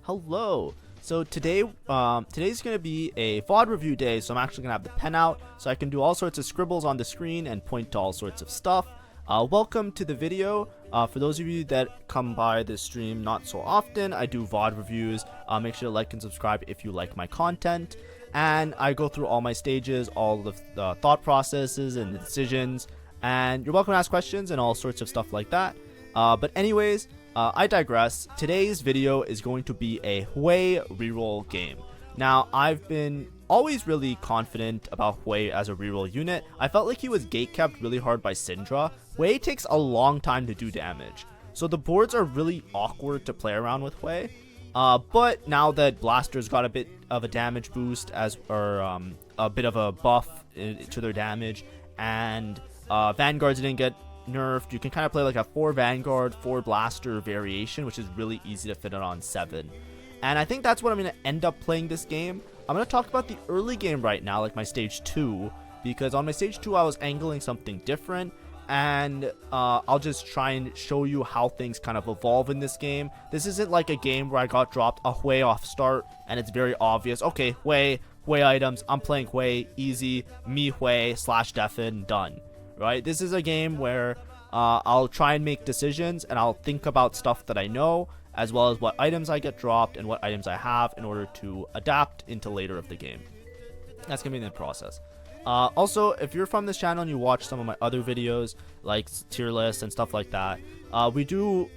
Hello. So today's gonna be a VOD review day, so I'm actually gonna have the pen out so I can do all sorts of scribbles on the screen and point to all sorts of stuff. Welcome to the video. For those of you that come by this stream not so often, I do VOD reviews. Make sure to like and subscribe if you like my content. And I go through all my stages, all of the thought processes and the decisions. And you're welcome to ask questions and all sorts of stuff like that. But anyways, I digress. Today's video is going to be a Hwei reroll game. Now, I've been always really confident about Hwei as a reroll unit. I felt like he was gatekept really hard by Syndra. Hwei takes a long time to do damage, so the boards are really awkward to play around with Hwei. But now that Blaster's got a bit of a damage boost or a bit of a buff to their damage, and Vanguards didn't get nerfed, you can kind of play like a 4 Vanguard, 4 Blaster variation, which is really easy to fit it on 7. And I think that's what I'm going to end up playing this game. I'm going to talk about the early game right now, like my stage 2, because on my stage 2 I was angling something different, and I'll just try and show you how things kind of evolve in this game. This isn't like a game where I got dropped a Hwei off start and it's very obvious, okay, Hwei items, I'm playing Hwei, easy, me Hwei / Deafen, done. Right? This is a game where I'll try and make decisions, and I'll think about stuff that I know, as well as what items I get dropped and what items I have in order to adapt into later of the game. That's going to be the process. Also, if you're from this channel and you watch some of my other videos, like tier lists and stuff like that, we do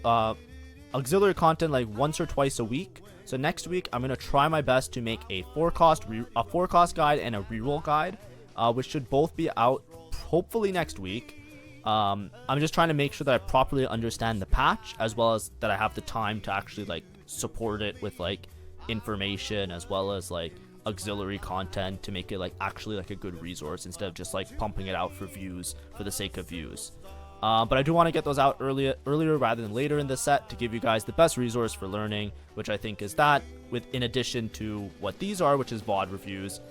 auxiliary content like once or twice a week. So next week, I'm going to try my best to make a 4-cost guide and a reroll guide, which should both be out hopefully next week. I'm just trying to make sure that I properly understand the patch, as well as that I have the time to actually like support it with like information, as well as like auxiliary content to make it like actually like a good resource instead of just like pumping it out for views for the sake of views. But I do want to get those out earlier rather than later in the set to give you guys the best resource for learning, which I think is that, in addition to what these are, which is VOD reviews.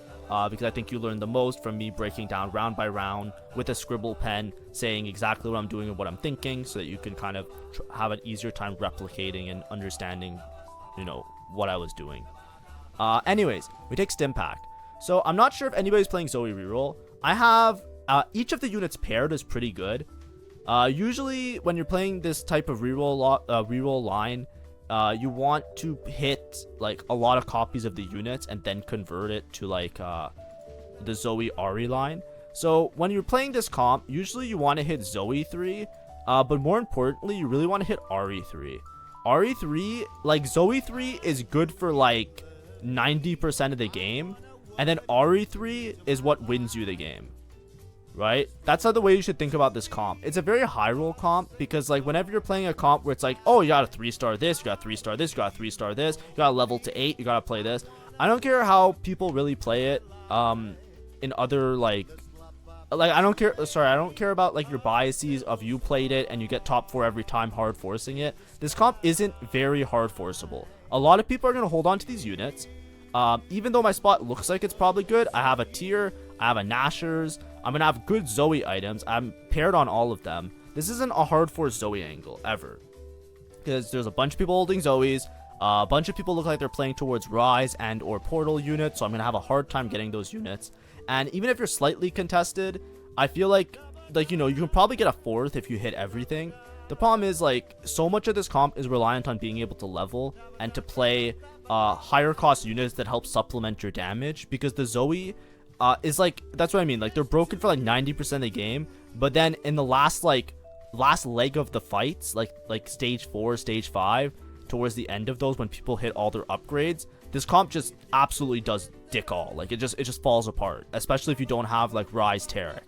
Because I think you learn the most from me breaking down round by round with a scribble pen, saying exactly what I'm doing and what I'm thinking, so that you can kind of have an easier time replicating and understanding, you know, what I was doing. Anyways, we take Stimpack. So I'm not sure if anybody's playing Zoe reroll. I have each of the units paired is pretty good. Usually when you're playing this type of reroll line, you want to hit like a lot of copies of the units and then convert it to like the Zoe Ahri line. So when you're playing this comp, usually you want to hit Zoe 3, but more importantly, you really want to hit Ahri 3. Ahri 3, like Zoe 3 is good for like 90% of the game, and then Ahri 3 is what wins you the game. Right? That's not the way you should think about this comp. It's a very high roll comp, because like whenever you're playing a comp where it's like, oh, you got a 3-star this, you got a 3-star this, you got a 3-star this, you got a level to 8, you gotta play this. I don't care how people really play it in other like I don't care about like your biases of you played it and you get top 4 every time hard forcing it. This comp isn't very hard forceable. A lot of people are going to hold on to these units. Even though my spot looks like it's probably good, I have a tier, I have a Nashers, I'm going to have good Zoe items, I'm paired on all of them. This isn't a hard force Zoe angle, ever. Because there's a bunch of people holding Zoes, a bunch of people look like they're playing towards Rise and or Portal units, so I'm going to have a hard time getting those units. And even if you're slightly contested, I feel like you know, you can probably get a 4th if you hit everything. The problem is, like, so much of this comp is reliant on being able to level and to play higher cost units that help supplement your damage, because the Zoe is like, that's what I mean, like they're broken for like 90% of the game, but then in the last leg of the fights, like stage 4, stage 5, towards the end of those, when people hit all their upgrades, this comp just absolutely does dick all. Like it just falls apart, especially if you don't have like Rise Tarek.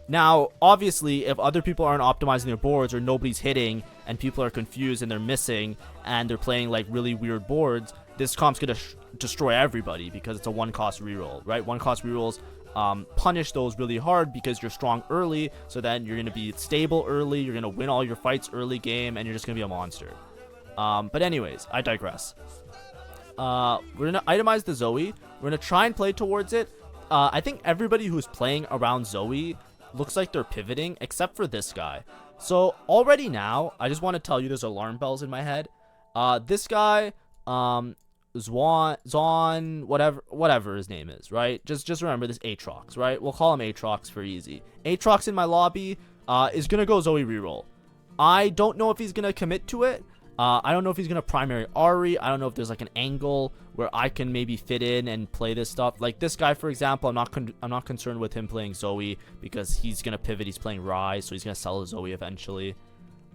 Now, obviously, if other people aren't optimizing their boards, or nobody's hitting, and people are confused and they're missing, and they're playing like really weird boards, this comp's gonna destroy everybody, because it's a 1-cost reroll, right? 1-cost rerolls punish those really hard because you're strong early, so then you're gonna be stable early, you're gonna win all your fights early game, and you're just gonna be a monster. But anyways, I digress. We're gonna itemize the Zoe. We're gonna try and play towards it. I think everybody who's playing around Zoe looks like they're pivoting, except for this guy. So already now, I just want to tell you there's alarm bells in my head. This guy, Zwan, whatever his name is, right? Just remember this Aatrox, right? We'll call him Aatrox for easy. Aatrox in my lobby, is gonna go Zoe reroll. I don't know if he's gonna commit to it. I don't know if he's gonna primary Ari. I don't know if there's like an angle where I can maybe fit in and play this stuff. Like this guy, for example, I'm not concerned with him playing Zoe because he's gonna pivot. He's playing Rise, so he's gonna sell Zoe eventually.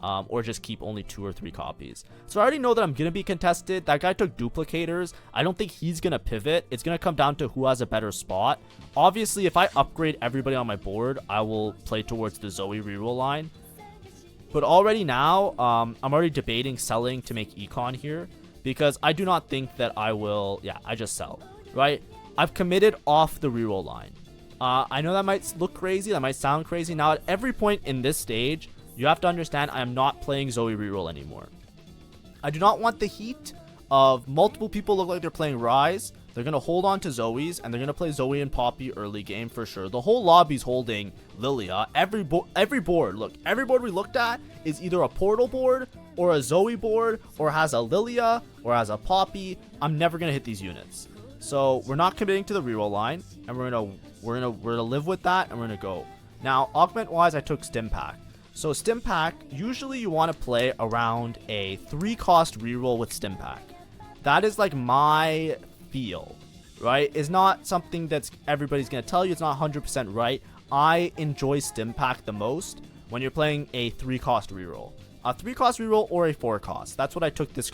Or just keep only 2 or 3 copies. So I already know that I'm gonna be contested. That guy took duplicators. I don't think he's gonna pivot. It's gonna come down to who has a better spot. Obviously, if I upgrade everybody on my board, I will play towards the Zoe reroll line. But already now, I'm already debating selling to make econ here because I do not think that I will. Yeah, I just sell, right? I've committed off the reroll line. I know that might look crazy. That might sound crazy. Now, at every point in this stage, you have to understand I am not playing Zoe reroll anymore. I do not want the heat of multiple people look like they're playing Rise. They're going to hold on to Zoe's, and they're going to play Zoe and Poppy early game for sure. The whole lobby's holding Lilia. Every board, look, every board we looked at is either a Portal board or a Zoe board or has a Lilia or has a Poppy. I'm never going to hit these units. So we're not committing to the reroll line, and we're gonna live with that, and we're going to go. Now, augment-wise, I took Stimpack. So Stimpack, usually you want to play around a 3-cost reroll with Stimpack. That is like my feel, right? It's not something that's everybody's going to tell you. It's not 100% right. I enjoy Stimpack the most when you're playing a 3-cost reroll. A 3-cost reroll or a 4-cost. That's what I took this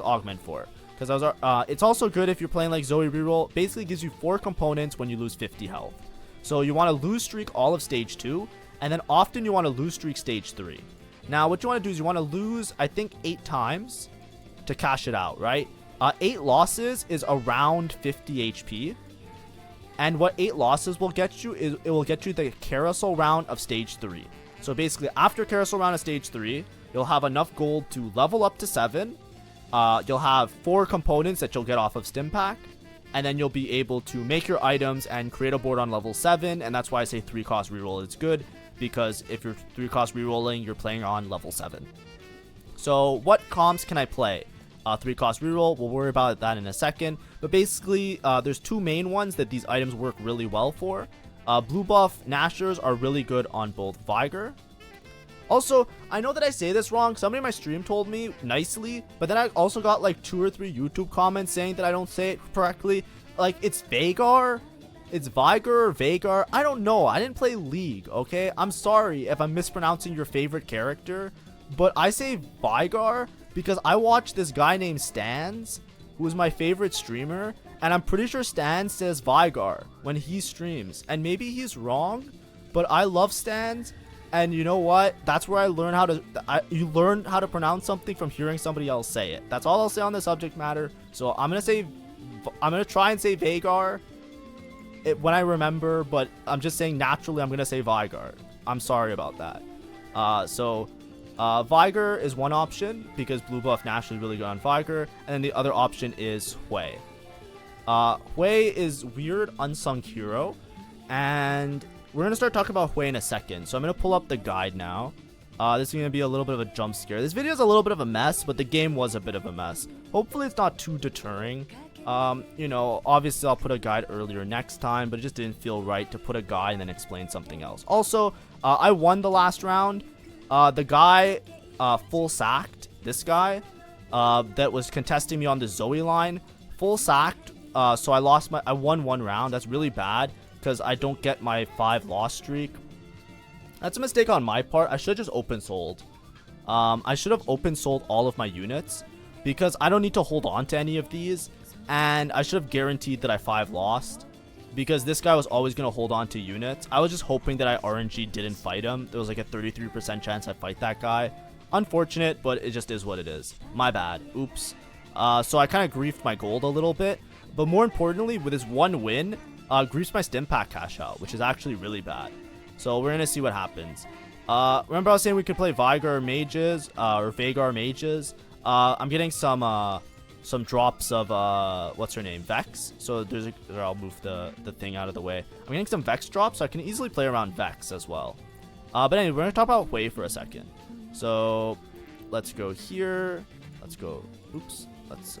augment for. Because it's also good if you're playing like Zoe reroll. Basically gives you 4 components when you lose 50 health. So you want to lose streak all of stage 2. And then often you want to lose streak stage 3. Now, what you want to do is you want to lose, I think, 8 times to cash it out, right? 8 losses is around 50 HP. And what 8 losses will get you is it will get you the carousel round of stage 3. So basically, after carousel round of stage 3, you'll have enough gold to level up to 7. You'll have 4 components that you'll get off of Stimpack. And then you'll be able to make your items and create a board on level 7. And that's why I say 3-cost reroll is good. Because if you're 3-cost rerolling, you're playing on level 7. So what comms can I play? 3-cost reroll, we'll worry about that in a second. But basically, there's 2 main ones that these items work really well for. Blue buff Nashers are really good on both Vigor. Also, I know that I say this wrong. Somebody in my stream told me nicely, but then I also got like 2 or 3 YouTube comments saying that I don't say it correctly. Like, it's Vagar. It's Vigor or Vagar. I don't know. I didn't play League, okay? I'm sorry if I'm mispronouncing your favorite character, but I say Vigor because I watch this guy named Stans, who is my favorite streamer, and I'm pretty sure Stans says Vigor when he streams. And maybe he's wrong, but I love Stans, and you know what? That's where I learn how to... you learn how to pronounce something from hearing somebody else say it. That's all I'll say on the subject matter. So I'm going to try and say Vagar when I remember, but I'm just saying naturally I'm going to say Vigor. I'm sorry about that. Vigor is one option because blue buff naturally is really good on Vigor, and then the other option is Hwei. Hwei is weird unsung hero, and we're going to start talking about Hwei in a second. So I'm going to pull up the guide now. This is going to be a little bit of a jump scare. This video is a little bit of a mess, but the game was a bit of a mess. Hopefully it's not too deterring. You know, obviously I'll put a guide earlier next time, but it just didn't feel right to put a guide and then explain something else. Also, I won the last round. The guy full sacked, this guy that was contesting me on the Zoe line, full sacked. So I won 1 round. That's really bad because I don't get my 5 loss streak. That's a mistake on my part. I should have just open sold. I should have open sold all of my units because I don't need to hold on to any of these. And I should have guaranteed that I 5 lost because this guy was always going to hold on to units. I was just hoping that I RNG didn't fight him. There was like a 33% chance I fight that guy. Unfortunate, but it just is what it is. My bad. Oops. So I kind of griefed my gold a little bit. But more importantly, with his 1 win, griefs my Stimpack cash out, which is actually really bad. So we're going to see what happens. Remember I was saying we could play Vigor mages, or Vagar mages. I'm getting some drops of what's her name, Vex. So I'll move the thing out of the way. I'm getting some Vex drops, so I can easily play around Vex as well. But anyway, we're gonna talk about Hwei for a second. So let's go here. Let's go. Oops. Let's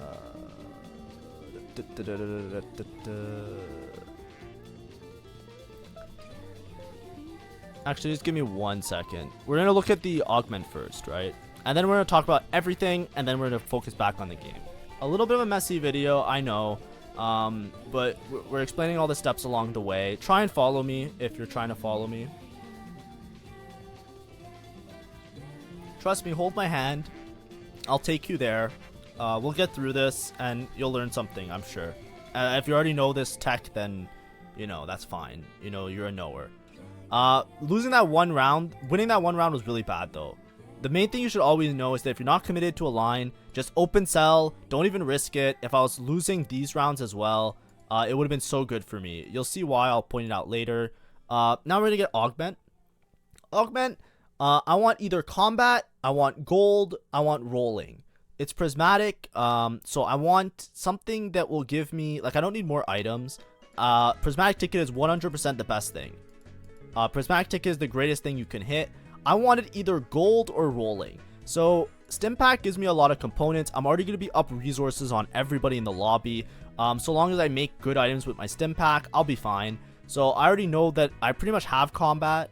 actually, just give me 1 second. We're gonna look at the augment first, right? And then we're gonna talk about everything, and then we're gonna focus back on the game. A little bit of a messy video, I know, but we're explaining all the steps along the way. Try and follow me if you're trying to follow me. Trust me, hold my hand. I'll take you there. We'll get through this, and you'll learn something, I'm sure. If you already know this tech, then, you know, that's fine. You know, you're a knower. Losing that one round, winning that one round was really bad, though. The main thing you should always know is that if you're not committed to a line, just open sell. Don't even risk it. If I was losing these rounds as well, it would have been so good for me. You'll see why. I'll point it out later. Now we're going to get augment. Augment, I want either combat, I want gold, I want rolling. It's prismatic, so I want something that will give me, like, I don't need more items. Prismatic ticket is 100% the best thing. Prismatic ticket is the greatest thing you can hit. I wanted either gold or rolling. So Stimpack gives me a lot of components. I'm already going to be up resources on everybody in the lobby. So long as I make good items with my Stimpack, I'll be fine. So I already know that I pretty much have combat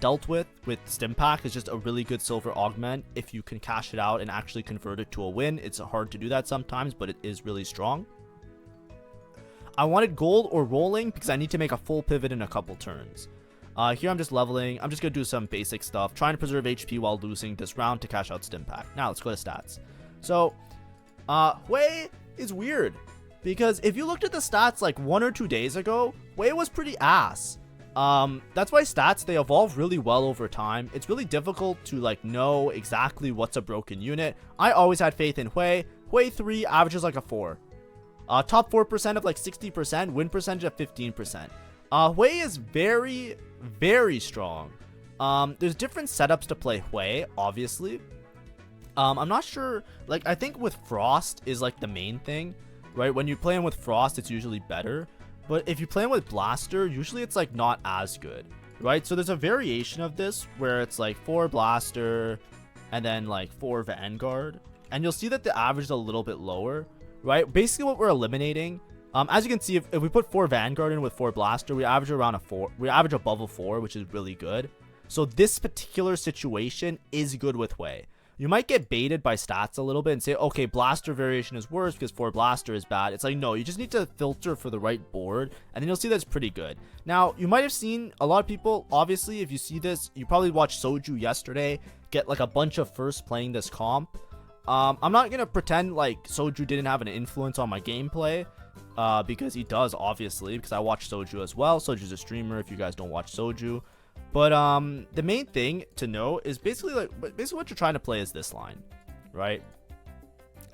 dealt with Stimpack. It's just a really good silver augment if you can cash it out and actually convert it to a win. It's hard to do that sometimes, but it is really strong. I wanted gold or rolling because I need to make a full pivot in a couple turns. Here I'm just leveling. I'm just going to do some basic stuff, trying to preserve HP while losing this round to cash out Stimpack. Now let's go to stats. So Hwei is weird because if you looked at the stats like 1 or 2 days ago, Hwei was pretty ass. That's why stats, they evolve really well over time. It's really difficult to like know exactly what's a broken unit. I always had faith in Hwei. Hwei 3 averages like a 4. Top 4% of like 60%, win percentage of 15%. Hwei is very, very strong. There's different setups to play Hwei, obviously. I'm not sure, like, I think with Frost is like the main thing, right? When you play him with Frost, it's usually better. But if you play him with Blaster, usually it's like not as good, right? So there's a variation of this where it's like 4 Blaster and then like 4 Vanguard. And you'll see that the average is a little bit lower, right? Basically what we're eliminating, as you can see, if we put 4 Vanguard in with 4 Blaster, we average around a 4. We average above a 4, which is really good. So this particular situation is good with Hwei. You might get baited by stats a little bit and say, okay, Blaster variation is worse because 4 Blaster is bad. It's like, no, you just need to filter for the right board, and then you'll see that's pretty good. Now, you might have seen a lot of people, obviously, if you see this, you probably watched Soju yesterday get like a bunch of firsts playing this comp. I'm not going to pretend like Soju didn't have an influence on my gameplay. Because he does, obviously, because I watch Soju as well. Soju's a streamer if you guys don't watch Soju. But the main thing to know is basically what you're trying to play is this line, right?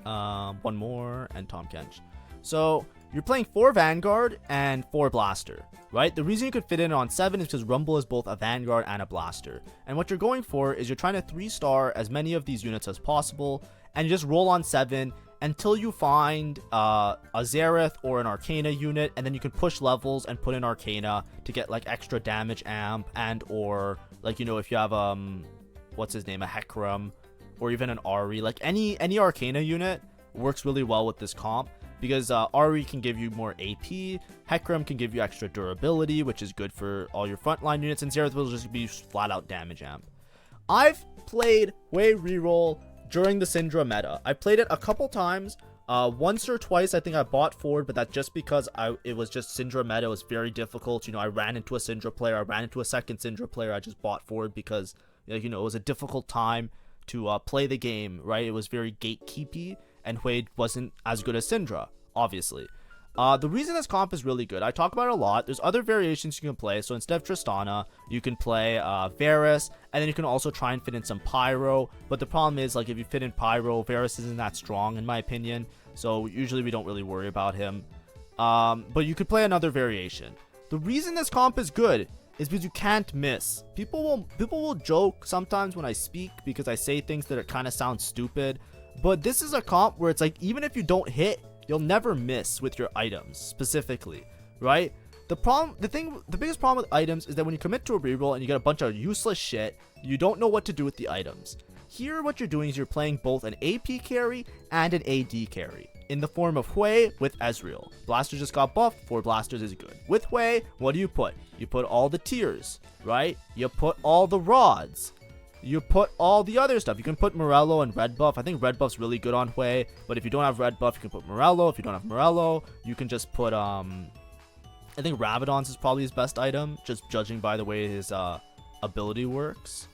One more and Tom Kench. So you're playing 4 Vanguard and 4 Blaster, right? The reason you could fit in on 7 is because Rumble is both a Vanguard and a Blaster. And what you're going for is you're trying to 3-star as many of these units as possible, and you just roll on 7 until you find a Xerath or an Arcana unit, and then you can push levels and put in Arcana to get like extra damage amp, and or like, you know, if you have what's his name, a Hecarim or even an Ari, like any Arcana unit works really well with this comp because Ari can give you more AP, Hecarim can give you extra durability, which is good for all your frontline units, and Xerath will just be flat out damage amp. I've played Hwei reroll during the Syndra meta. I played it a couple times. Once or twice I think I bought forward, but that's just because it was just Syndra meta. It was very difficult. You know, I ran into a Syndra player, I ran into a second Syndra player. I just bought forward because, you know, it was a difficult time to play the game, right? It was very gatekeepy, and Hwei wasn't as good as Syndra, obviously. The reason this comp is really good, I talk about it a lot. There's other variations you can play. So instead of Tristana, you can play Varus, and then you can also try and fit in some Pyro. But the problem is, like, if you fit in Pyro, Varus isn't that strong in my opinion. So usually we don't really worry about him. But you could play another variation. The reason this comp is good is because you can't miss. People will joke sometimes when I speak because I say things that kind of sound stupid. But this is a comp where it's like, even if you don't hit, you'll never miss with your items specifically, right? The biggest problem with items is that when you commit to a reroll and you get a bunch of useless shit, you don't know what to do with the items. Here what you're doing is you're playing both an AP carry and an AD carry in the form of Hwei with Ezreal. Blaster just got buffed, 4 blasters is good. With Hwei, what do? You put all the tiers, right? You put all the rods. You put all the other stuff. You can put Morello and red buff. I think red buff's really good on Hwei, but if you don't have red buff, you can put Morello. If you don't have Morello, you can just put I think Rabadon's is probably his best item, just judging by the way his ability works.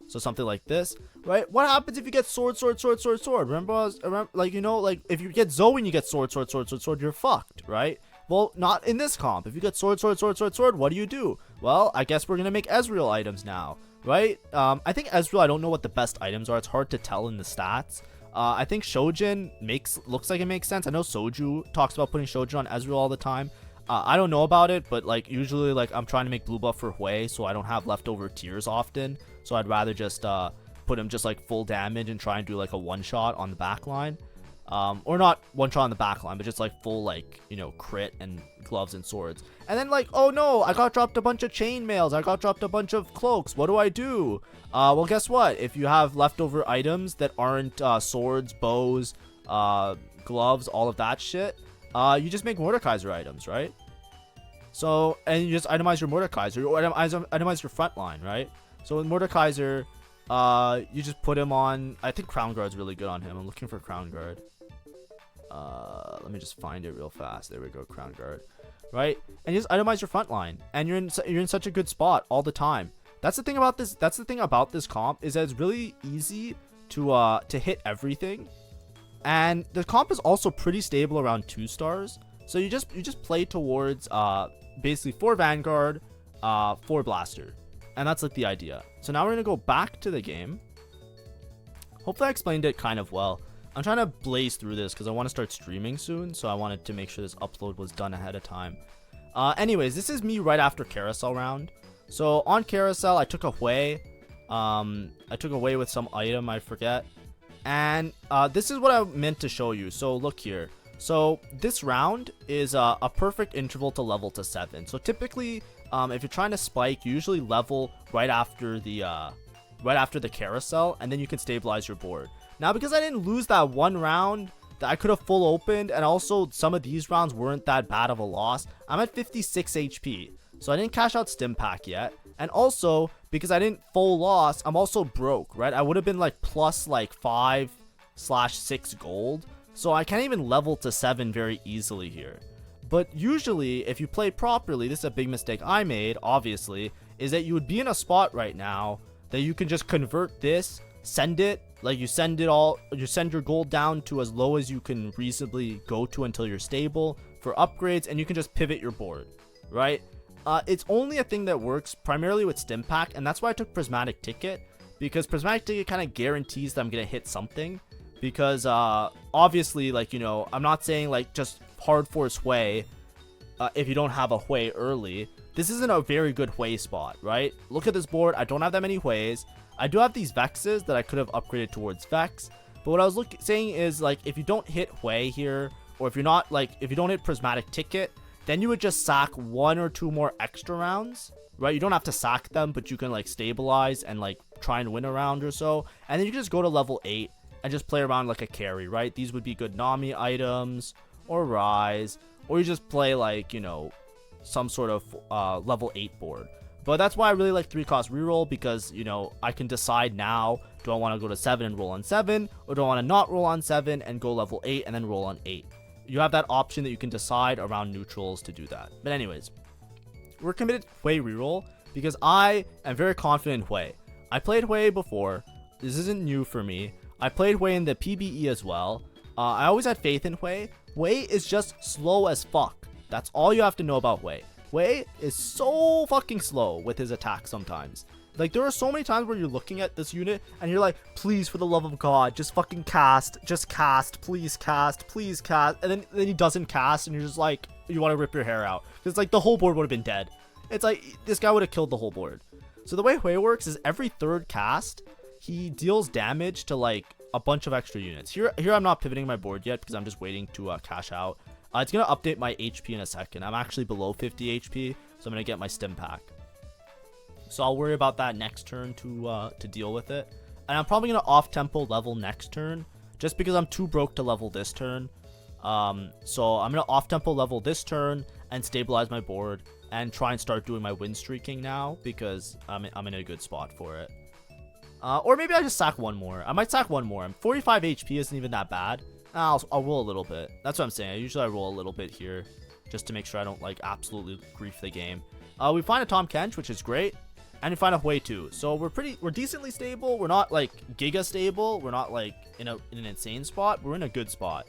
So something like this, right? What happens if you get sword? Remember, like, you know, like if you get Zoe and you get sword, you're fucked, right? Well, not in this comp. If you get sword, what do? Well, I guess we're gonna make Ezreal items now, right? I think Ezreal, I don't know what the best items are. It's hard to tell in the stats. I think Shojin looks like it makes sense. I know Soju talks about putting Shojin on Ezreal all the time. I don't know about it, but like usually like I'm trying to make blue buff for Hwei, so I don't have leftover tiers often. So I'd rather just put him just like full damage and try and do like a one shot on the back line. Or not one shot on the back line, but just like full like, you know, crit and gloves and swords. And then like, oh no, I got dropped a bunch of chainmails. I got dropped a bunch of cloaks. What do? Well, guess what? If you have leftover items that aren't swords, bows, gloves, all of that shit, you just make Mordekaiser items, right? So, and you just itemize your Mordekaiser, or itemize your front line, right? So with Mordekaiser, you just put him on, I think Crown Guard's really good on him. I'm looking for Crown Guard. Let me just find it real fast. There we go, Crown Guard, right? And you just itemize your front line, and you're in such a good spot all the time. That's the thing about this. That's the thing about this comp, is that it's really easy to hit everything. And the comp is also pretty stable around 2 stars. So you just play towards basically 4 Vanguard, 4 Blaster. And that's like the idea. So now we're gonna go back to the game. Hopefully I explained it kind of well. I'm trying to blaze through this because I want to start streaming soon. So I wanted to make sure this upload was done ahead of time. Anyways, this is me right after carousel round. So on carousel, I took a Hwei. I took a Hwei with some item, I forget. And this is what I meant to show you. So look here. So this round is a perfect interval to level to 7. So typically, if you're trying to spike, you usually level right after the carousel, and then you can stabilize your board. Now, because I didn't lose that one round that I could have full opened, and also some of these rounds weren't that bad of a loss, I'm at 56 HP. So I didn't cash out Stimpack yet. And also, because I didn't full loss, I'm also broke, right? I would have been like plus like 5/6 gold. So I can't even level to 7 very easily here. But usually, if you play properly, this is a big mistake I made, obviously, is that you would be in a spot right now that you can just convert this, send it, like you send your gold down to as low as you can reasonably go to until you're stable for upgrades, and you can just pivot your board, right? It's only a thing that works primarily with Stimpack, and that's why I took Prismatic Ticket, because Prismatic Ticket kind of guarantees that I'm going to hit something. Because obviously, like, you know, I'm not saying like just hard force Hwei if you don't have a Hwei early. This isn't a very good Hwei spot, right? Look at this board. I don't have that many Hweis. I do have these Vexes that I could have upgraded towards Vex. But what I was saying is, like, if you don't hit Hwei here, or if you don't hit Prismatic Ticket, then you would just sack 1 or 2 more extra rounds, right? You don't have to sack them, but you can like stabilize and like try and win a round or so. And then you just go to level 8. And just play around like a carry, right? These would be good Nami items, or Rise, or you just play like, you know, some sort of level 8 board. But that's why I really like 3-cost reroll, because, you know, I can decide now, do I want to go to 7 and roll on 7, or do I want to not roll on 7 and go level 8 and then roll on 8? You have that option that you can decide around neutrals to do that. But anyways, we're committed to Hwei reroll, because I am very confident in Hwei. I played Hwei before. This isn't new for me. I played Hwei in the PBE as well. I always had faith in Hwei. Hwei is just slow as fuck. That's all you have to know about Hwei. Hwei is so fucking slow with his attack sometimes. Like, there are so many times where you're looking at this unit and you're like, please, for the love of God, just fucking cast. Just cast. Please cast. Please cast. And then he doesn't cast, and you're just like, you want to rip your hair out. Because, like, the whole board would have been dead. It's like, this guy would have killed the whole board. So the way Hwei works is every 3rd cast, he deals damage to like a bunch of extra units. Here I'm not pivoting my board yet because I'm just waiting to cash out. It's going to update my HP in a second. I'm actually below 50 HP, so I'm going to get my Stimpack. So I'll worry about that next turn to deal with it. And I'm probably going to off-tempo level next turn, just because I'm too broke to level this turn. So I'm going to off-tempo level this turn and stabilize my board and try and start doing my win streaking now, because I'm in a good spot for it. Or maybe I just sack one more. I might sack one more. 45 HP isn't even that bad. I'll roll a little bit. That's what I'm saying. Usually I roll a little bit here, just to make sure I don't like absolutely grief the game. We find a Tahm Kench, which is great, and we find a Hwei too. So we're decently stable. We're not like giga stable. We're not like in an insane spot. We're in a good spot.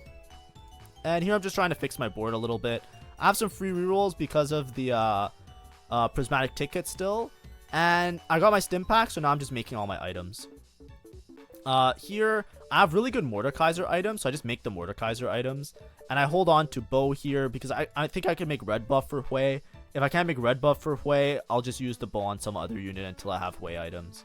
And here I'm just trying to fix my board a little bit. I have some free rerolls because of the prismatic ticket still, and I got my Stimpack, so now I'm just making all my items. Here I have really good Mordekaiser items, so I just make the Mordekaiser items, and I hold on to bow here because I think I can make red buff for Hwei. If I can't make red buff for Hwei, I'll just use the bow on some other unit until I have Hwei items.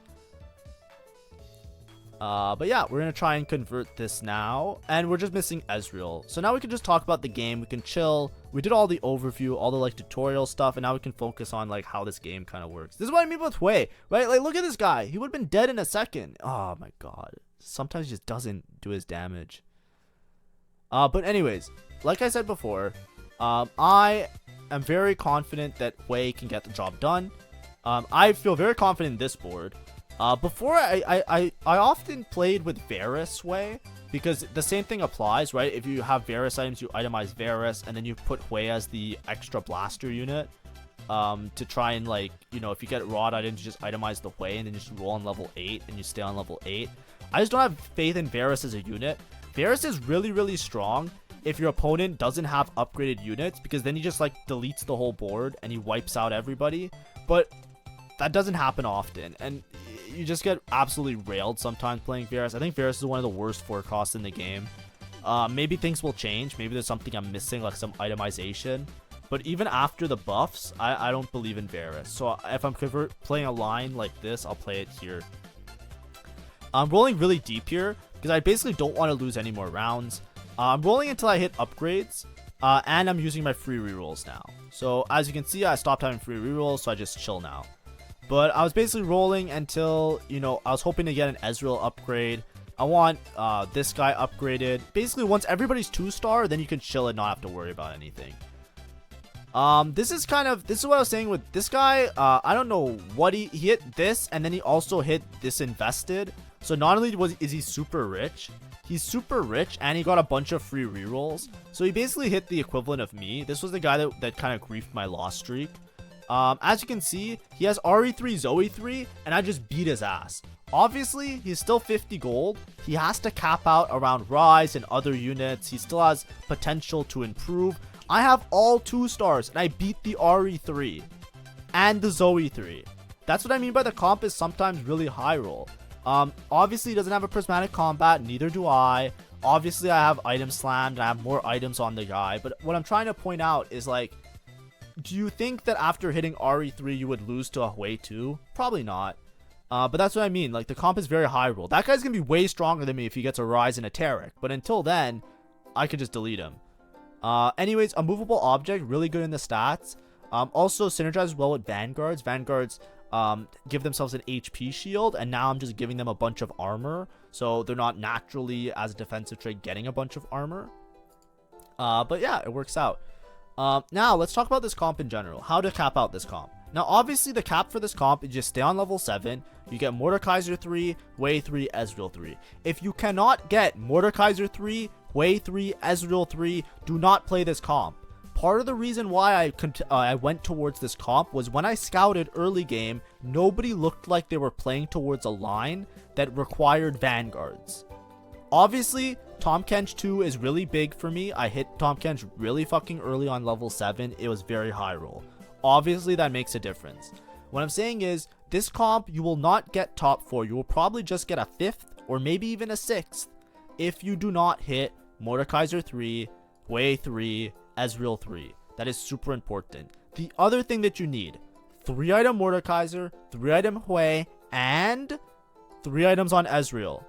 But yeah, we're gonna try and convert this now, and we're just missing Ezreal. So now we can just talk about the game. We can chill. We did all the overview, all the like tutorial stuff, and now we can focus on like how this game kind of works. This is what I mean with Hwei, right? Like, look at this guy. He would have been dead in a second. Oh my god. Sometimes he just doesn't do his damage. But anyways, like I said before, I am very confident that Hwei can get the job done. I feel very confident in this board. Before I often played with Varus Hwei, because the same thing applies, right? If you have Varus items, you itemize Varus, and then you put Hwei as the extra blaster unit, to try and, like, you know, if you get rod items, you just itemize the Hwei, and then you just roll on level 8, and you stay on level 8. I just don't have faith in Varus as a unit. Varus is really, really strong if your opponent doesn't have upgraded units, because then he just, like, deletes the whole board, and he wipes out everybody. But that doesn't happen often, and you just get absolutely railed sometimes playing Varus. I think Varus is one of the worst 4 costs in the game. Maybe things will change. Maybe there's something I'm missing, like some itemization. But even after the buffs, I don't believe in Varus. So if I'm playing a line like this, I'll play it here. I'm rolling really deep here because I basically don't want to lose any more rounds. I'm rolling until I hit upgrades, and I'm using my free rerolls now. So as you can see, I stopped having free rerolls, so I just chill now. But I was basically rolling until, you know, I was hoping to get an Ezreal upgrade. I want this guy upgraded. Basically, once everybody's 2-star, then you can chill and not have to worry about anything. This is what I was saying with this guy. I don't know what he hit this, and then he also hit this invested. So not only is he super rich, he's super rich, and he got a bunch of free rerolls. So he basically hit the equivalent of me. This was the guy that kind of griefed my loss streak. As you can see, he has RE3 Zoe 3, and I just beat his ass. Obviously, he's still 50 gold. He has to cap out around Rise and other units. He still has potential to improve. I have all 2-stars, and I beat the RE3 and the Zoe 3. That's what I mean by the comp is sometimes really high roll. Obviously, he doesn't have a prismatic combat, neither do I. Obviously, I have item slammed, and I have more items on the guy. But what I'm trying to point out is, like, do you think that after hitting RE3 you would lose to a Hwei 2? Probably not. But that's what I mean. Like, the comp is very high roll. That guy's gonna be way stronger than me if he gets a Rise and a Taric. But until then, I could just delete him. Anyways, a movable object, really good in the stats. Also synergizes well with Vanguards. Vanguards give themselves an HP shield, and now I'm just giving them a bunch of armor. So they're not naturally, as a defensive trait, getting a bunch of armor. But yeah, it works out. Now, let's talk about this comp in general. How to cap out this comp. Now, obviously, the cap for this comp is just stay on level 7. You get Mordekaiser 3, Hwei 3, Ezreal 3. If you cannot get Mordekaiser 3, Hwei 3, Ezreal 3, do not play this comp. Part of the reason why I went towards this comp was when I scouted early game, nobody looked like they were playing towards a line that required Vanguards. Obviously, Tahm Kench 2 is really big for me. I hit Tahm Kench really fucking early on level 7. It was very high roll. Obviously, that makes a difference. What I'm saying is, this comp, you will not get top 4. You will probably just get a 5th or maybe even a 6th if you do not hit Mordekaiser 3, Hwei 3, Ezreal 3. That is super important. The other thing that you need, 3-item Mordekaiser, 3-item Hwei, and 3 items on Ezreal.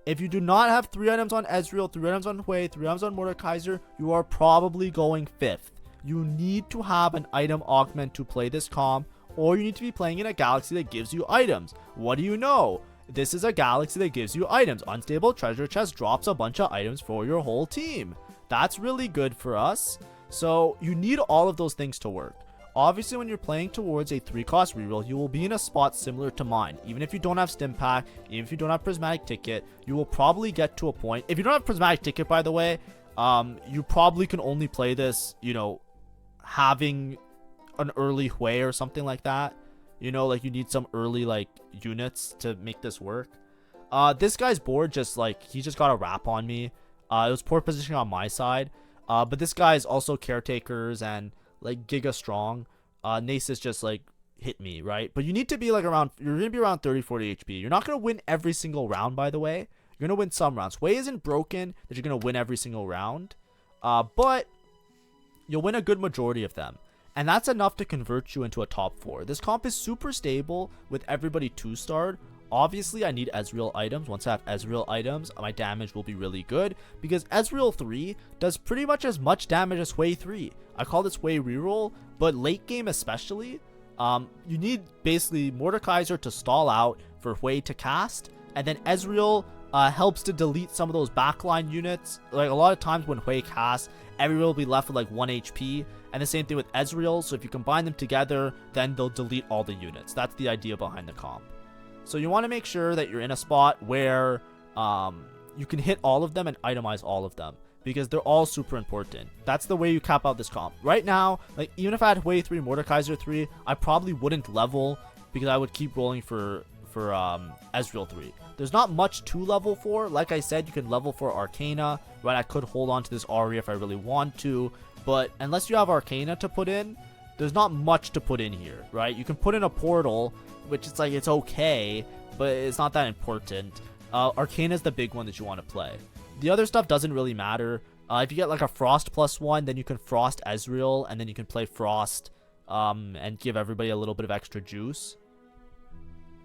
If you do not have 3 items on Ezreal, 3 items on Hwei, 3 items on Mordekaiser, you are probably going 5th. You need to have an item augment to play this comp, or you need to be playing in a galaxy that gives you items. What do you know? this is a galaxy that gives you items. Unstable treasure chest drops a bunch of items for your whole team. That's really good for us. So you need all of those things to work. Obviously, when you're playing towards a 3-cost reroll, you will be in a spot similar to mine. Even if you don't have Stimpack, even if you don't have Prismatic Ticket, you will probably get to a point. If you don't have Prismatic Ticket, by the way, you probably can only play this, you know, having an early Hwei or something like that. You know, like you need some early like units to make this work. This guy's board just like, he just got a wrap on me. It was poor positioning on my side. But this guy is also caretakers and like giga strong. Nasus just like hit me, right? But you need to be like around, you're gonna be around 30-40 HP. You're not gonna win every single round, by the way. You're gonna win some rounds. Hwei isn't broken that you're gonna win every single round, but you'll win a good majority of them, and that's enough to convert you into a top 4. This comp is super stable with everybody 2-starred. Obviously, I need Ezreal items. Once I have Ezreal items, my damage will be really good because Ezreal 3 does pretty much as much damage as Hwei 3. I call this Hwei reroll, but late game especially, you need basically Mordekaiser to stall out for Hwei to cast, and then Ezreal helps to delete some of those backline units. Like a lot of times when Hwei casts, everyone will be left with like 1 HP, and the same thing with Ezreal. So if you combine them together, then they'll delete all the units. That's the idea behind the comp. So you want to make sure that you're in a spot where you can hit all of them and itemize all of them, because they're all super important. That's the way you cap out this comp. Right now, like even if I had Hwei 3, Mordekaiser 3, I probably wouldn't level because I would keep rolling for Ezreal 3. There's not much to level for. Like I said, you can level for Arcana, right? I could hold on to this Ahri if I really want to, but unless you have Arcana to put in, there's not much to put in here, right? You can put in a portal, which is like, it's okay, but it's not that important. Arcana is the big one that you want to play. The other stuff doesn't really matter. If you get like a Frost +1, then you can Frost Ezreal, and then you can play Frost and give everybody a little bit of extra juice.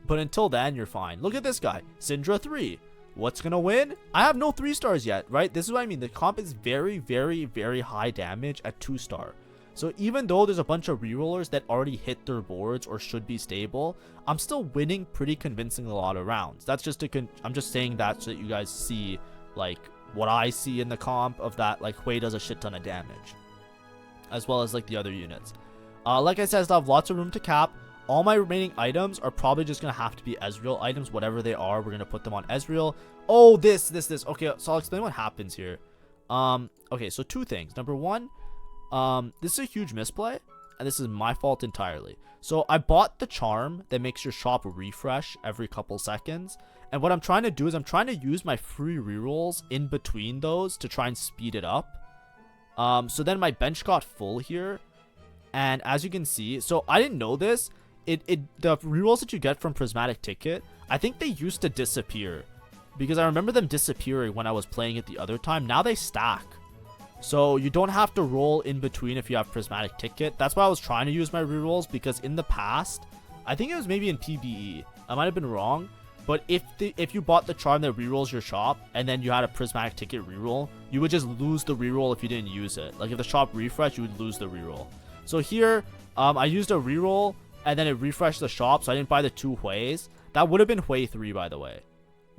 But until then, you're fine. Look at this guy, Syndra 3. What's gonna win? I have no 3-stars yet, right? This is what I mean. The comp is very, very, very high damage at 2-star. So even though there's a bunch of rerollers that already hit their boards or should be stable, I'm still winning pretty convincingly a lot of rounds. That's just I'm just saying that so that you guys see like what I see in the comp of that, like Hwei does a shit ton of damage, as well as like the other units. Like I said, I still have lots of room to cap. All my remaining items are probably just gonna have to be Ezreal items, whatever they are. We're gonna put them on Ezreal. Oh, this. Okay, so I'll explain what happens here. Okay, so 2 things. Number 1, this is a huge misplay, and this is my fault entirely. So I bought the charm that makes your shop refresh every couple seconds, and what I'm trying to do is I'm trying to use my free rerolls in between those to try and speed it up. So then my bench got full here, and as you can see, so I didn't know this. The rerolls that you get from Prismatic Ticket, I think they used to disappear, because I remember them disappearing when I was playing it the other time. Now they stack. So you don't have to roll in between if you have Prismatic Ticket. That's why I was trying to use my rerolls, because in the past, I think it was maybe in PBE, I might have been wrong, but if you bought the charm that rerolls your shop and then you had a Prismatic Ticket reroll, you would just lose the reroll if you didn't use it. Like if the shop refreshed, you would lose the reroll. So here, I used a reroll and then it refreshed the shop, so I didn't buy the 2 Hweis. That would have been Hwei 3, by the way,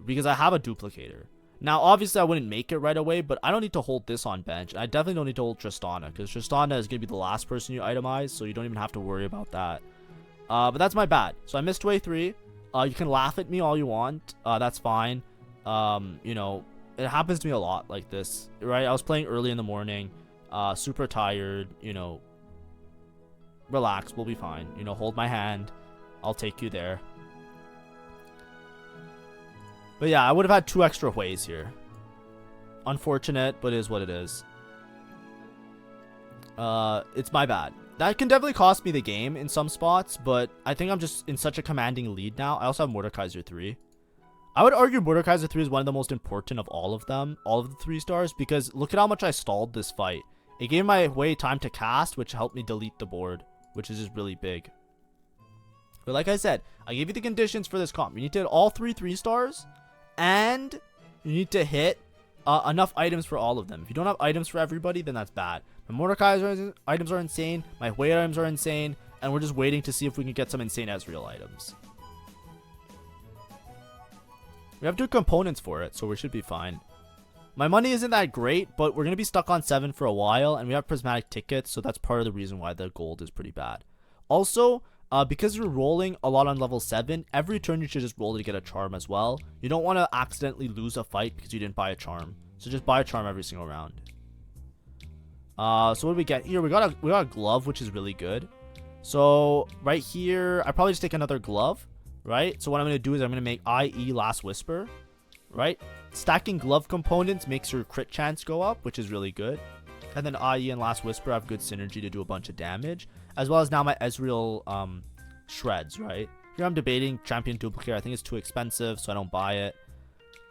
because I have a duplicator. Now, obviously, I wouldn't make it right away, but I don't need to hold this on bench. I definitely don't need to hold Tristana, because Tristana is going to be the last person you itemize, so you don't even have to worry about that. But that's my bad. So I missed Hwei 3. You can laugh at me all you want. That's fine. You know, it happens to me a lot like this, right? I was playing early in the morning, super tired, you know. Relax, we'll be fine. You know, hold my hand. I'll take you there. But yeah, I would have had 2 extra Hweis here. Unfortunate, but it is what it is. It's my bad. That can definitely cost me the game in some spots, but I think I'm just in such a commanding lead now. I also have Mordekaiser 3. I would argue Mordekaiser 3 is one of the most important of all of them, all of the 3-stars, because look at how much I stalled this fight. It gave my Hwei time to cast, which helped me delete the board, which is just really big. But like I said, I gave you the conditions for this comp. You need to hit all 3 3-stars, and you need to hit enough items for all of them. If you don't have items for everybody, then that's bad. My Mordekaiser items are insane, my Hwei items are insane, and we're just waiting to see if we can get some insane Ezreal items. We have 2 components for it, so we should be fine. My money isn't that great, but we're going to be stuck on 7 for a while, and we have prismatic tickets, so that's part of the reason why the gold is pretty bad. Also, because you're rolling a lot on level 7, every turn you should just roll to get a charm as well. You don't want to accidentally lose a fight because you didn't buy a charm. So just buy a charm every single round. So what do we get here? We got a glove, which is really good. So right here, I probably just take another glove, right? So what I'm going to do is I'm going to make IE Last Whisper, right? Stacking glove components makes your crit chance go up, which is really good. And then IE and Last Whisper have good synergy to do a bunch of damage, as well as now my Ezreal shreds, right? Here I'm debating champion duplicate. I think it's too expensive, so I don't buy it.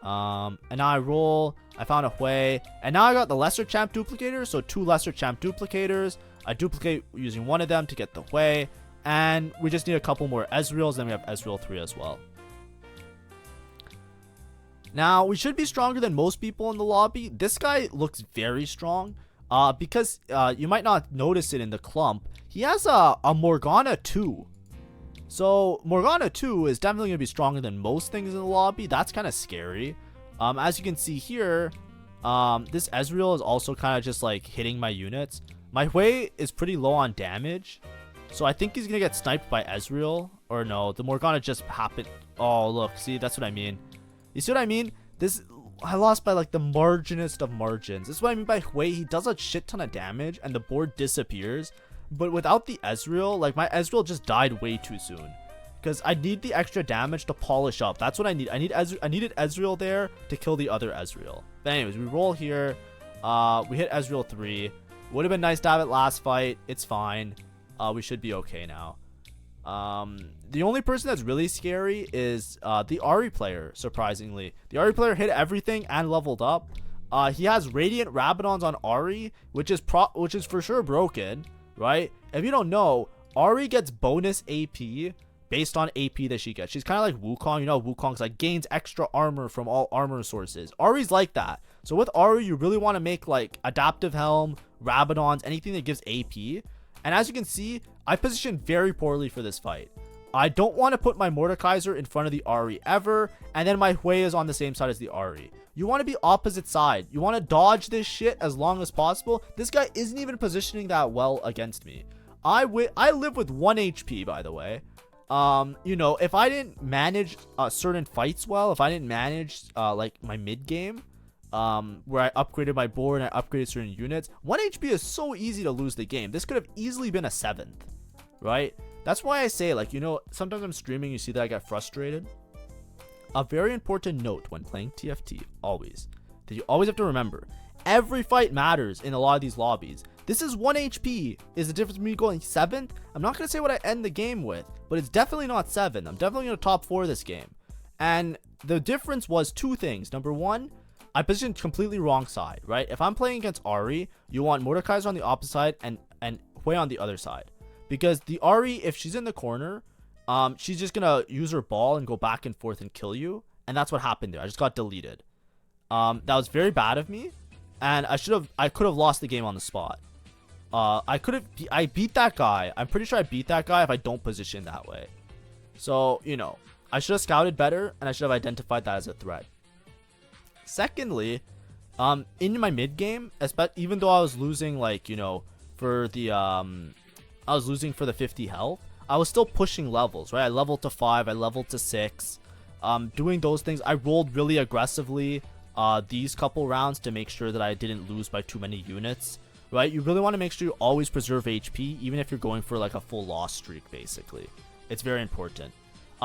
And now I roll. I found a Hwei, and now I got the lesser champ duplicator, so 2 lesser champ duplicators. I duplicate using one of them to get the Hwei, and we just need a couple more Ezreals, then we have Ezreal 3 as well. Now, we should be stronger than most people in the lobby. This guy looks very strong, because you might not notice it in the clump. He has a Morgana 2. So, Morgana 2 is definitely going to be stronger than most things in the lobby. That's kind of scary. As you can see here, this Ezreal is also kind of just like hitting my units. My Hwei is pretty low on damage, so I think he's going to get sniped by Ezreal. Or no, the Morgana just happened. Oh, look, see, that's what I mean. You see what I mean? I lost by like the marginest of margins. This is what I mean by Hwei. He does a shit ton of damage and the board disappears. But without the Ezreal, like my Ezreal just died way too soon. Because I need the extra damage to polish up. That's what I need. I needed Ezreal there to kill the other Ezreal. But anyways, we roll here. We hit Ezreal 3. Would have been nice to have it last fight. It's fine. We should be okay now. The only person that's really scary is the Ahri player, surprisingly. The Ahri player hit everything and leveled up. He has Radiant Rabadons on Ahri, which is for sure broken, right? If you don't know, Ahri gets bonus AP based on AP that she gets. She's kind of like Wukong. You know, Wukong's like gains extra armor from all armor sources. Ahri's like that. So with Ahri, you really want to make like Adaptive Helm, Rabadons, anything that gives AP. And as you can see, I positioned very poorly for this fight. I don't want to put my Mordekaiser in front of the Ahri ever, and then my Hwei is on the same side as the Ahri. You want to be opposite side. You want to dodge this shit as long as possible. This guy isn't even positioning that well against me. I live with 1 HP, by the way. You know, if I didn't manage certain fights well, if I didn't manage like my mid game, where I upgraded my board and I upgraded certain units, 1 HP is so easy to lose the game. This could have easily been a 7th, right? That's why I say, like, you know, sometimes I'm streaming, you see that I get frustrated. A very important note when playing TFT, always, that you always have to remember, every fight matters in a lot of these lobbies. This is 1 HP is the difference between me going 7th. I'm not going to say what I end the game with, but it's definitely not 7. I'm definitely going to top 4 this game. And the difference was 2 things. Number 1, I positioned completely wrong side, right? If I'm playing against Ahri, you want Mordekaiser on the opposite side and Hwei on the other side. Because the Ahri, if she's in the corner, she's just going to use her ball and go back and forth and kill you. And that's what happened there. I just got deleted. That was very bad of me. And I could have lost the game on the spot. I beat that guy. I'm pretty sure I beat that guy if I don't position that way. So, you know, I should have scouted better and I should have identified that as a threat. Secondly, in my mid game, even though I was losing, like, you know, for the I was losing for the 50 health, I was still pushing levels, right? I leveled to 5, I leveled to 6. Doing those things, I rolled really aggressively these couple rounds to make sure that I didn't lose by too many units, right? You really want to make sure you always preserve HP, even if you're going for like a full loss streak, basically. It's very important.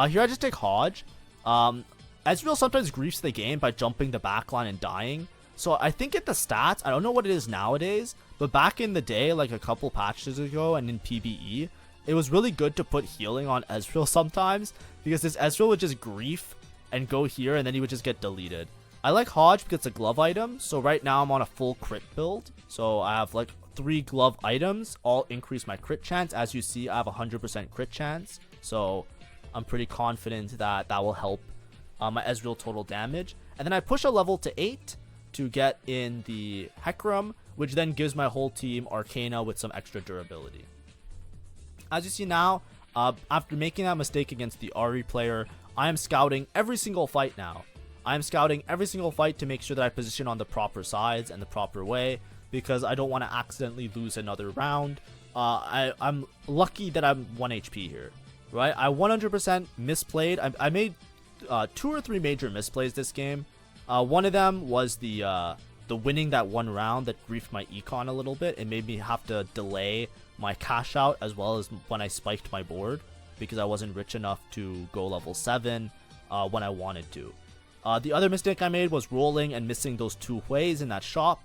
Here I just take Hodge. Ezreal sometimes griefs the game by jumping the backline and dying. So I think at the stats, I don't know what it is nowadays, but back in the day, like a couple patches ago and in PBE, it was really good to put healing on Ezreal sometimes, because this Ezreal would just grief and go here and then he would just get deleted. I like Hodge because it's a glove item, so right now I'm on a full crit build. So I have like 3 glove items, all increase my crit chance. As you see, I have 100% crit chance, so I'm pretty confident that that will help my Ezreal total damage. And then I push a level to 8 to get in the Hecarim, which then gives my whole team Arcana with some extra durability. As you see now, after making that mistake against the Ahri player, I am scouting every single fight now. I'm scouting every single fight to make sure that I position on the proper sides and the proper way, because I don't want to accidentally lose another round. I'm lucky that I'm 1 HP here, right? I 100% misplayed. I made 2 or 3 major misplays this game. One of them was the winning that one round that griefed my econ a little bit. It made me have to delay my cash out as well as when I spiked my board, because I wasn't rich enough to go level 7 when I wanted to. The other mistake I made was rolling and missing those 2 Hweis in that shop.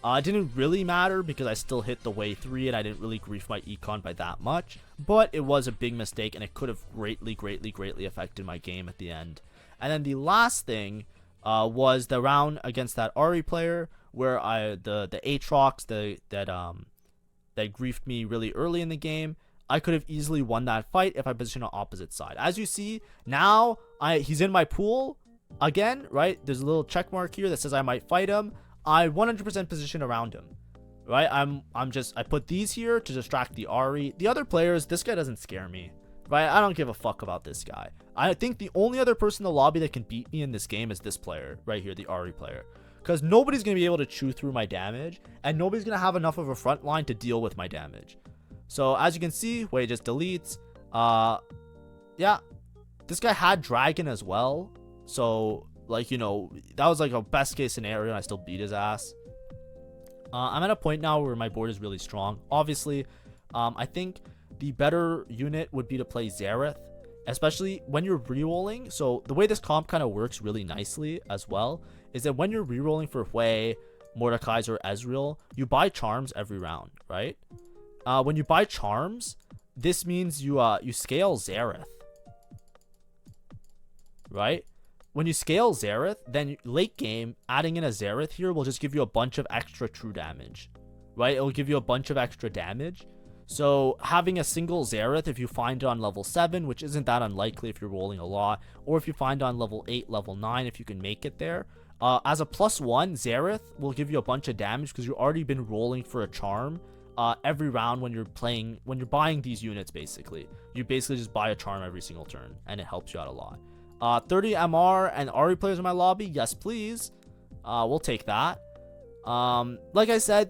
It didn't really matter because I still hit the Hwei 3 and I didn't really grief my econ by that much, but it was a big mistake and it could have greatly affected my game at the end. And then the last thing was the round against that Ahri player where the Aatrox that griefed me really early in the game. I could have easily won that fight if I positioned on opposite side. As you see, now he's in my pool again, right? There's a little check mark here that says I might fight him. I 100% position around him, right? I put these here to distract the Ahri. The other players, this guy doesn't scare me, right? I don't give a fuck about this guy. I think the only other person in the lobby that can beat me in this game is this player right here, the Ahri player, because nobody's going to be able to chew through my damage and nobody's going to have enough of a front line to deal with my damage. So as you can see, Hwei just deletes. Yeah, this guy had dragon as well, so like, you know, that was like a best case scenario and I still beat his ass. I'm at a point now where my board is really strong. Obviously, I think the better unit would be to play Xerath, especially when you're rerolling. So the way this comp kind of works really nicely as well is that when you're rerolling for Hwei, Mordekaiser, or Ezreal, you buy charms every round, right? When you buy charms, this means you scale Xerath, right? When you scale Xerath, then late game, adding in a Xerath here will just give you a bunch of extra true damage, right? It will give you a bunch of extra damage. So having a single Xerath, if you find it on level 7, which isn't that unlikely if you're rolling a lot, or if you find it on level 8, level 9, if you can make it there, as a +1, Xerath will give you a bunch of damage because you've already been rolling for a charm every round when you're buying these units. Basically, you basically just buy a charm every single turn, and it helps you out a lot. 30 MR and Ahri players in my lobby, yes please. We'll take that. Like I said,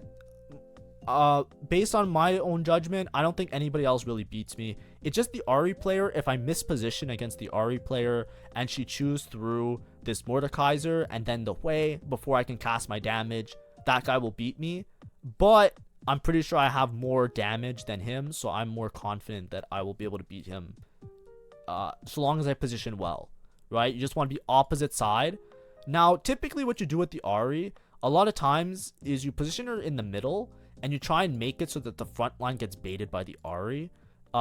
based on my own judgment, I don't think anybody else really beats me. It's just the Ahri player. If I miss position against the Ahri player and she chews through this Mordekaiser and then the Hwei before I can cast my damage, that guy will beat me. But I'm pretty sure I have more damage than him, so I'm more confident that I will be able to beat him so long as I position well, right? You just want to be opposite side. Now, typically what you do with the Ahri, a lot of times, is you position her in the middle and you try and make it so that the front line gets baited by the Ahri,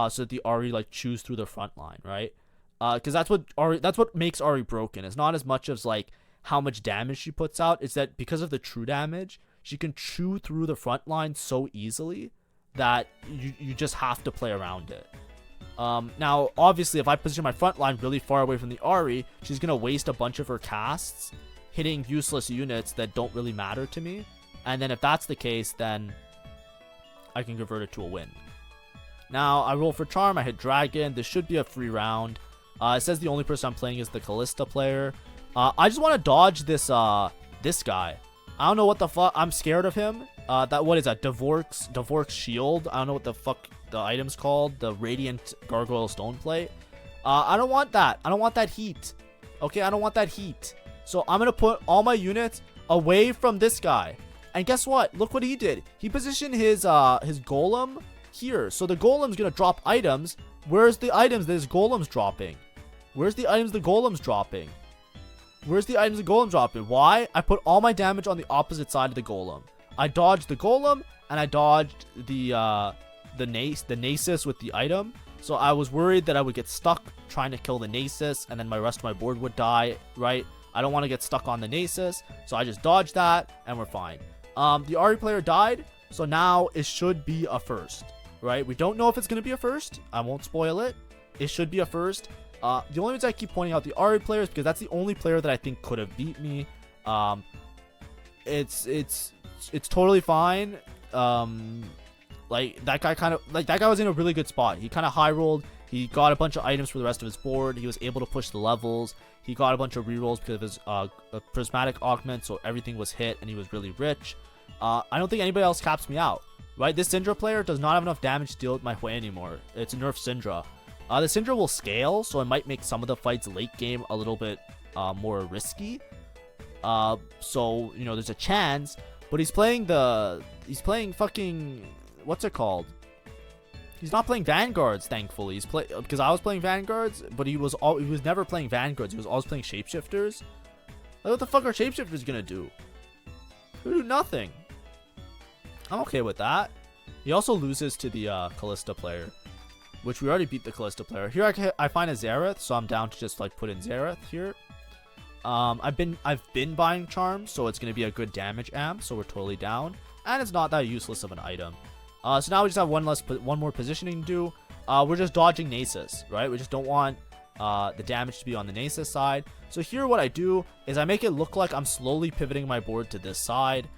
so that the Ahri like chews through the front line, right? Because that's what makes Ahri broken. It's not as much as like how much damage she puts out. It's that because of the true damage, she can chew through the front line so easily that you just have to play around it. Now, obviously, if I position my front line really far away from the Ahri, she's going to waste a bunch of her casts hitting useless units that don't really matter to me. And then if that's the case, then I can convert it to a win. Now, I roll for charm. I hit dragon. This should be a free round. It says the only person I'm playing is the Kalista player. I just want to dodge this guy. I don't know what the fuck. I'm scared of him. What is that? Dvork's shield. I don't know what the fuck the item's called. The radiant gargoyle stone plate. I don't want that. I don't want that heat. Okay, I don't want that heat. So I'm gonna put all my units away from this guy. And guess what? Look what he did. He positioned his golem here. So the golem's gonna drop items. Where's the items that his golem's dropping? Where's the items the golem's dropping? Where's the items the golem's dropping? Why? I put all my damage on the opposite side of the golem. I dodged the golem and I dodged the Nasus with the item. So I was worried that I would get stuck trying to kill the Nasus and then my rest of my board would die, right? I don't want to get stuck on the Nasus, so I just dodged that and we're fine. The Ahri player died, so now it should be a first, right? We don't know if it's going to be a first. I won't spoil it. It should be a first. The only reason I keep pointing out the Ahri players because that's the only player that I think could have beat me. It's totally fine. Like that guy was in a really good spot. He kind of high rolled. He got a bunch of items for the rest of his board. He was able to push the levels. He got a bunch of rerolls because of his prismatic augment, so everything was hit and he was really rich. I don't think anybody else caps me out, right? This Syndra player does not have enough damage to deal with my Hwei anymore. It's a nerf Syndra. The Syndra will scale, so it might make some of the fights late game a little bit more risky. So, you know, there's a chance, but he's playing fucking, what's it called? He's not playing Vanguards, thankfully. Because I was playing Vanguards, but he was never playing Vanguards. He was always playing Shapeshifters. Like, what the fuck are Shapeshifters gonna do? They do nothing. I'm okay with that. He also loses to the Kalista player, which we already beat the Kalista player. Here I find a Xerath, so I'm down to just like put in Xerath here. I've been buying charms, so it's gonna be a good damage amp, so we're totally down, and it's not that useless of an item. So now we just have one more positioning to do. We're just dodging Nasus, right? We just don't want the damage to be on the Nasus side. So here what I do is I make it look like I'm slowly pivoting my board to this side.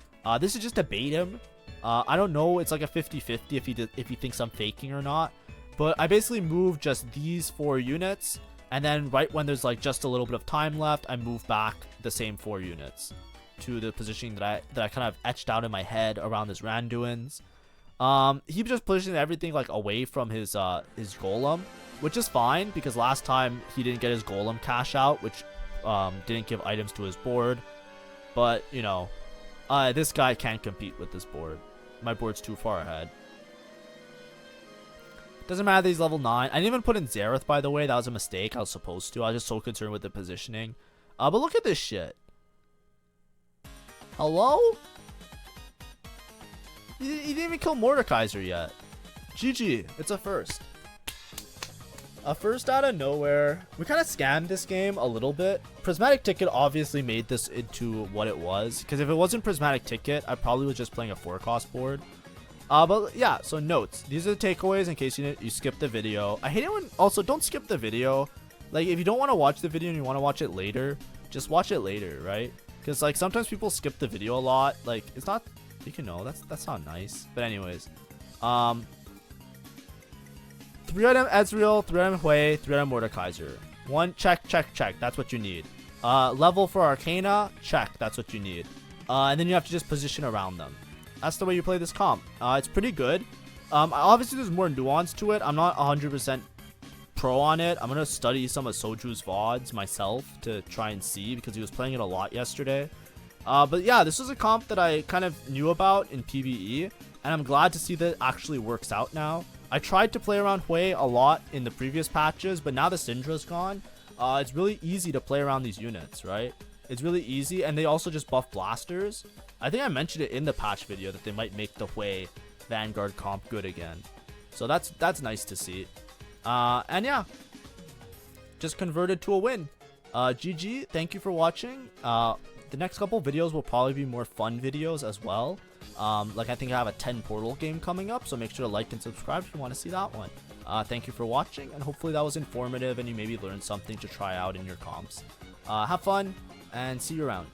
This is just to bait him. I don't know, it's like a 50-50 if he thinks I'm faking or not. But I basically move just these 4 units, and then right when there's like just a little bit of time left, I move back the same 4 units to the positioning that I kind of etched out in my head around his Randuins. He just pushing everything like away from his golem, which is fine because last time he didn't get his golem cash out, which didn't give items to his board. But you know, this guy can't compete with this board. My board's too far ahead. Doesn't matter that he's level 9. I didn't even put in Xerath, by the way. That was a mistake. I was supposed to. I was just so concerned with the positioning. But look at this shit. Hello? He didn't even kill Mordekaiser yet. GG. It's a first. A first out of nowhere. We kind of scammed this game a little bit. Prismatic Ticket obviously made this into what it was. Because if it wasn't Prismatic Ticket, I probably was just playing a 4-cost board. But yeah, so notes. These are the takeaways in case you skip the video. I hate it when... Also, don't skip the video. Like, if you don't want to watch the video and you want to watch it later, just watch it later, right? Because, like, sometimes people skip the video a lot. Like, it's not... You can know. That's not nice. But anyways. 3-item Ezreal, 3-item Hwei, 3-item Mordekaiser. 1, check. That's what you need. Level for Arcana, check. That's what you need. And then you have to just position around them. That's the way you play this comp. It's pretty good. Obviously, there's more nuance to it. I'm not 100% pro on it. I'm going to study some of Soju's VODs myself to try and see because he was playing it a lot yesterday. But yeah, this is a comp that I kind of knew about in PvE, and I'm glad to see that it actually works out now. I tried to play around Hwei a lot in the previous patches, but now the Syndra's gone. It's really easy to play around these units, right? It's really easy, and they also just buff blasters. I think I mentioned it in the patch video that they might make the Hwei Vanguard comp good again. So that's nice to see. And yeah, just converted to a win. GG, thank you for watching. The next couple videos will probably be more fun videos as well. Like I think I have a 10 portal game coming up, so make sure to like and subscribe if you want to see that one. Thank you for watching, and hopefully that was informative and you maybe learned something to try out in your comps. Have fun, and see you around.